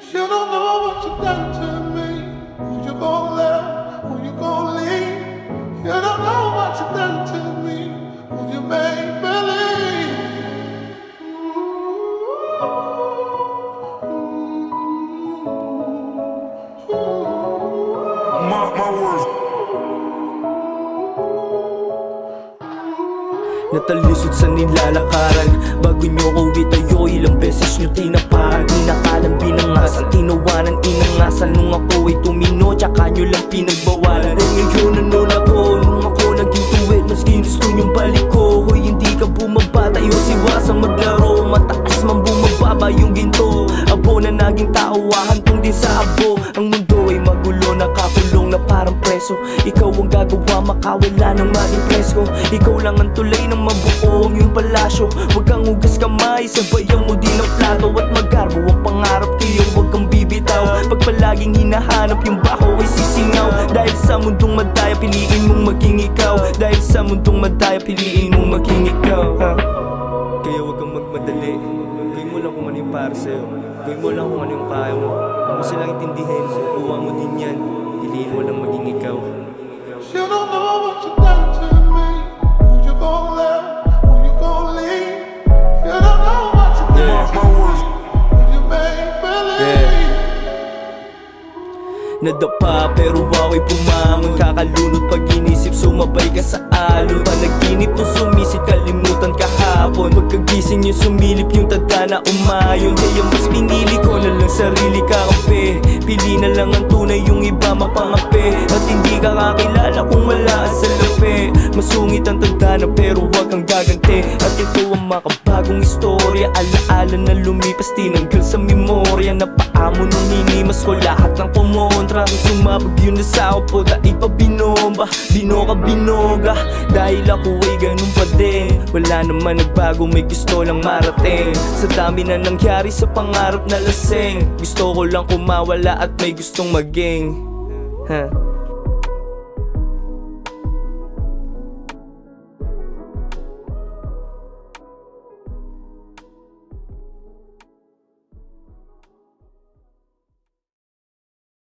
You don't know what you done to me. Who you gonna love? Who you gonna leave? You don't know what you done to me. Who you made believe? My words. Natalisod sa nilalakaran. Bago nyo ko itayo, ilang beses nyo tinapakan. Inakalang binangasan, tinawanan, inangasan. Nung ako ay tumino, tsaka nyo lang pinagbawalan. Ay ngayon nanon ako, nung ako naging tuwid. Maski gusto nyong balik ko, hoy hindi ka bumaba. Tayo siwasang maglaro, mataas man bumababa yung ginto. Abo na naging tao, ahantong din sa abo. Ang mundo ay magulo, nakakulong na parang preso. Ikaw ang gagawa, makawala ng maging presko. Ikaw lang ang tulay ng mabuo ang iyong palasyo. Huwag kang hugas kamay, sabayan mo din ang plato. At maggarbo ang pangarap kayo, huwag kang bibitaw. Pag palaging hinahanap yung baho ay sisingaw. Dahil sa mundong madaya, piliin mong maging ikaw. Dahil sa mundong madaya, piliin mong maging ikaw, ha? Kaya huwag kang magmadali. Gawin mo lang kung ano yung para sa'yo. Gawin mo lang kung ano yung kaya mo. Huwag mo silang intindihin, kuha mo din yan. Piliin mo lang maging ikaw. You don't know what you done to me. Who you gonna love? Who you gonna leave? You don't know what you done to me. Who you made believe? Nadapa pero waway pumangon. Kakalunod pag inisip, sumabay ka sa alon. Panaginip to sumisit, kalimutan kahapon. Pagkagising yung sumilip yung tanda na umayon. Kaya mas pinili ko na lang sarili kakampi. Pili na lang ang tunay, yung iba mapangapi. At hindi ka kakilala kung wala ang salapi. Masungit ang tanda na pero wag kang gaganti. At ito ang makabagong istorya, alaala na lumipas, tinanggal sa memorya. Napaamo nung hinimas ko lahat ng kumontra. Kung sumabog yun na sa upo, dahil pa binomba. Binoka binoga, dahil ako ay ganun pa din. Wala naman nagbago, may gusto lang marating. Sa dami na nangyari sa pangarap na lasing, gusto ko lang kumawala at may gustong maging, ha?